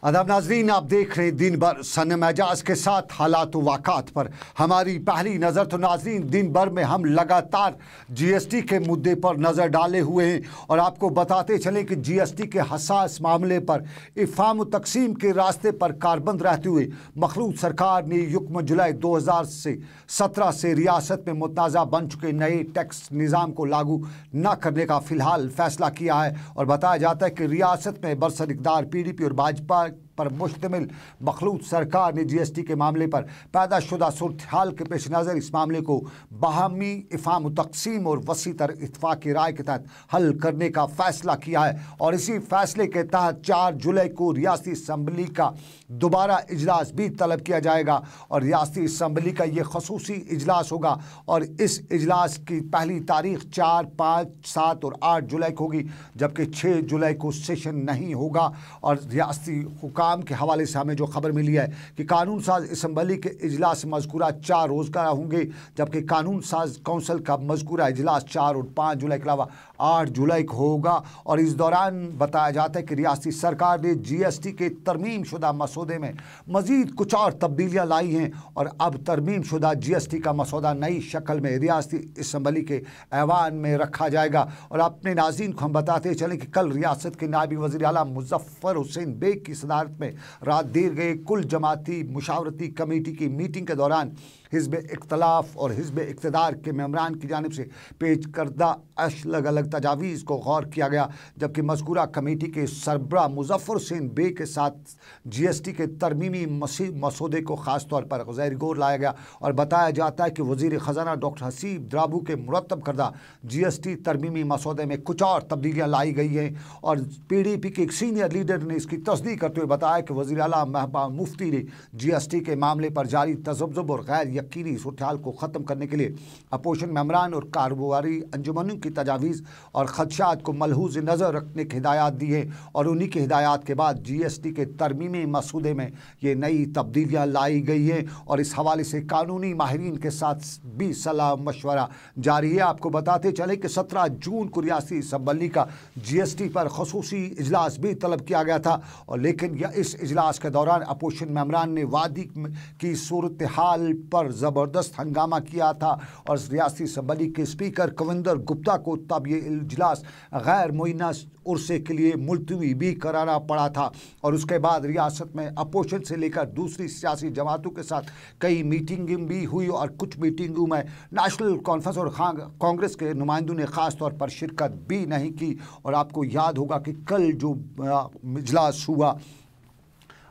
अदब नाजरीन, आप देख रहे दिन भर सनम एजाज के साथ हालात वाक़ात पर हमारी पहली नज़र। तो नाजरीन, दिन भर में हम लगातार जीएसटी के मुद्दे पर नज़र डाले हुए हैं और आपको बताते चलें कि जीएसटी के हसास मामले पर इफ़ाम तकसीम के रास्ते पर कारबंद रहते हुए मखलूत सरकार ने युक्म जुलाई 2017 से रियासत में मुतनाज़ा बन चुके नए टैक्स निज़ाम को लागू न करने का फ़िलहाल फ़ैसला किया है। और बताया जाता है कि रियासत में बरसर-इक़्तिदार PDP और भाजपा पर मुश्तमिल मखलूत सरकार ने जीएसटी के मामले पर पैदा शुदा सूरत हाल के पेश नज़र इस मामले को बाहमी इफ़ाम तकसीम और वसी तर इत्तफ़ाक़ी राय के तहत हल करने का फ़ैसला किया है। और इसी फैसले के तहत 4 जुलाई को रियासती असम्बली का दोबारा इजलास भी तलब किया जाएगा और रियासती असम्बली का ये खसूसी इजलास होगा और इस इजलास की पहली तारीख 4, 5, 7 और 8 जुलाई को होगी, जबकि 6 जुलाई को सेशन नहीं होगा। और रियासती हुकाम के हवाले से हमें जो खबर मिली है कि कानून साज असम्बली के इजलास मज़कूरा 4 रोज़गार होंगे, जबकि कानून साज कौंसल का मज़कूरा इजलास 4 और 5 जुलाई के अलावा 8 जुलाई को होगा। और इस दौरान बताया जाता है कि रियासती सरकार ने जीएसटी के तरमीम शुदा मसौदे में मज़ीद कुछ और तब्दीलियाँ लाई हैं और अब तरमीम शुदा जीएसटी का मसौदा नई शक्ल में रियासती असम्बली के ऐवान में रखा जाएगा। और अपने नाज़रीन को हम बताते चलें कि कल रियासत के नायब वज़ीर आला मुज़फ़्फ़र हुसैन बेग की सदारत में रात देर गए कुल जमाती मुशावरती कमेटी की मीटिंग के दौरान हिज़्ब इख्तलाफ और हिज़्ब इक़्तिदार के मेम्बरान की जानिब से पेश करदा अलग अलग तजावीज़ को गौर किया गया, जबकि मज़कूरा कमेटी के सरबराह मुज़फ़्फ़र हुसैन बेग के साथ जीएसटी के तरमीमी मसौदे को ख़ास तौर पर ग़ैर गौर लाया गया। और बताया जाता है कि वज़ीर ख़ज़ाना डॉक्टर हसीब द्राबू के मुरतब करदा जीएसटी तरमीमी मसौदे में कुछ और तब्दीलियाँ लाई गई हैं। और PDP के एक सीनियर लीडर ने इसकी तस्दीक करते हुए बताया कि वज़ीर आला महबूबा मुफ्ती ने जीएसटी के मामले पर जारी तज़ब्ज़ुब और गैर यकीनी सूरत-ए-हाल को ख़त्म करने के लिए अपोजिशन मेम्बरान और कारोबारी अंजुमनों की तजावीज़ और ख़दशात को मलहूज़ नज़र रखने की हिदायत दी है। और उन्हीं की हिदायत के बाद जीएसटी के तरमीमी मसूदे में ये नई तब्दीलियाँ लाई गई हैं और इस हवाले से कानूनी माहिरीन के साथ भी सलाह मशवरा जारी है। आपको बताते चले कि 17 जून को रियासती असम्बली का जीएसटी पर खसूसी इजलास भी तलब किया गया था और लेकिन इस इजलास के दौरान अपोजिशन मेम्बरान ने वादी की सूरत हाल पर ज़बरदस्त हंगामा किया था और रियासती असम्बली के स्पीकर कविंदर गुप्ता को तब ये इजलास गैर मुइन्ना उर्से के लिए मुलतवी भी कराना पड़ा था। और उसके बाद रियासत में अपोजिशन से लेकर दूसरी सियासी जमातों के साथ कई मीटिंगें भी हुई और कुछ मीटिंगों में नेशनल कॉन्फ्रेंस और कांग्रेस के नुमाइंदों ने ख़ास तौर पर शिरकत भी नहीं की। और आपको याद होगा कि कल जो इजलास हुआ,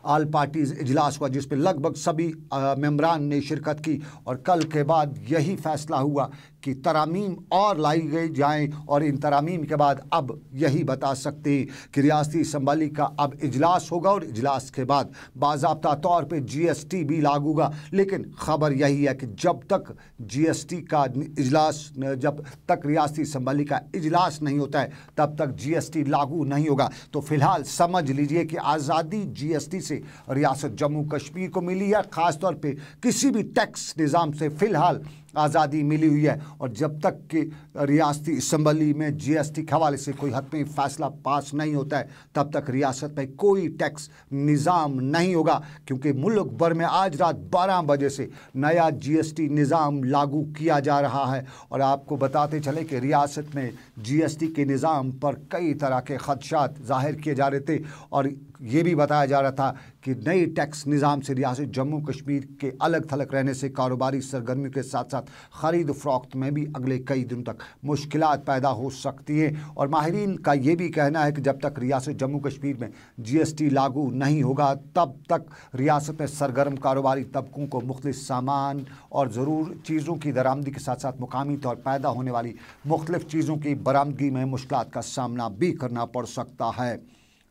आल पार्टीज़ इजलास हुआ, जिस पर लगभग सभी मेम्बरान ने शिरकत की और कल के बाद यही फ़ैसला हुआ कि तरामीम और लाई गई जाएँ। और इन तरामीम के बाद अब यही बता सकते हैं कि रियासती असम्बली का अब इजलास होगा और इजलास के बाद बाज़ाब्ता तौर पे जीएसटी भी लागू होगा। लेकिन ख़बर यही है कि जब तक जीएसटी का इजलास, जब तक रियासती असम्बली का इजलास नहीं होता है तब तक जीएसटी लागू नहीं होगा। तो फ़िलहाल समझ लीजिए कि आज़ादी जीएसटी से रियासत जम्मू कश्मीर को मिली है, ख़ास तौर पे किसी भी टैक्स निज़ाम से फ़िलहाल आज़ादी मिली हुई है। और जब तक कि रियासती असम्बली में जीएसटी के हवाले से कोई हतमी फ़ैसला पास नहीं होता है तब तक रियासत में कोई टैक्स निज़ाम नहीं होगा, क्योंकि मुल्क भर में आज रात 12 बजे से नया जीएसटी निज़ाम लागू किया जा रहा है। और आपको बताते चले कि रियासत में जीएसटी के निज़ाम पर कई तरह के ख़दशात ज़ाहिर किए जा रहे थे और ये भी बताया जा रहा था कि नए टैक्स निज़ाम से रियासत जम्मू कश्मीर के अलग थलग रहने से कारोबारी सरगर्मियों के साथ साथ ख़रीद फ़रोख्त में भी अगले कई दिनों तक मुश्किलात पैदा हो सकती हैं। और माहिरीन का ये भी कहना है कि जब तक रियासत जम्मू कश्मीर में जीएसटी लागू नहीं होगा तब तक रियासत में सरगर्म कारोबारी तबकों को मुख्तलिफ सामान और ज़रूर चीज़ों की दरामदी के साथ साथ मुकामी तौर पर पैदा होने वाली मुख्तलिफ चीज़ों की बरामदगी में मुश्किलात का सामना भी करना पड़ सकता है।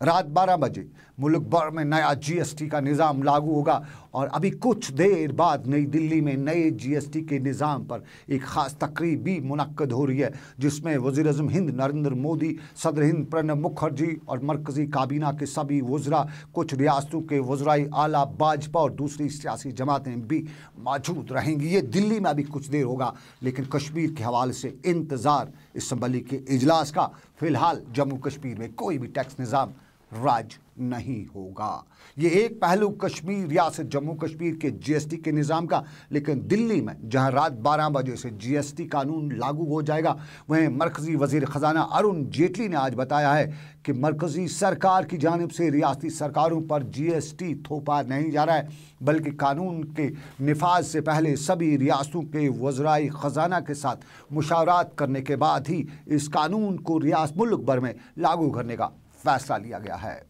रात 12 बजे मुल्क भर में नया जीएसटी का निज़ाम लागू होगा और अभी कुछ देर बाद नई दिल्ली में नए जीएसटी के निज़ाम पर एक ख़ास तकरीब भी मुनक्कद हो रही है, जिसमें वज़ीर-ए-आज़म हिंद नरेंद्र मोदी, सदर हिंद प्रणब मुखर्जी और मरकज़ी काबीना के सभी वज़रा, कुछ रियासतों के वज़राए आला, भाजपा और दूसरी सियासी जमातें भी मौजूद रहेंगी। ये दिल्ली में अभी कुछ देर होगा, लेकिन कश्मीर के हवाले से इंतज़ार असम्बली के इजलास का। फ़िलहाल जम्मू कश्मीर में कोई भी टैक्स निज़ाम राज नहीं होगा। ये एक पहलू कश्मीर रियासत जम्मू कश्मीर के जीएसटी के निज़ाम का, लेकिन दिल्ली में जहां रात 12 बजे से जीएसटी कानून लागू हो जाएगा, वहीं मरकज़ी वज़ीर ख़जाना अरुण जेटली ने आज बताया है कि मरकज़ी सरकार की जानिब से रियासती सरकारों पर जीएसटी थोपा नहीं जा रहा है, बल्कि कानून के निफाज से पहले सभी रियासतों के वज़राए ख़जाना के साथ मुशावरात करने के बाद ही इस कानून को मुल्क भर में लागू करने का फैसला लिया गया है।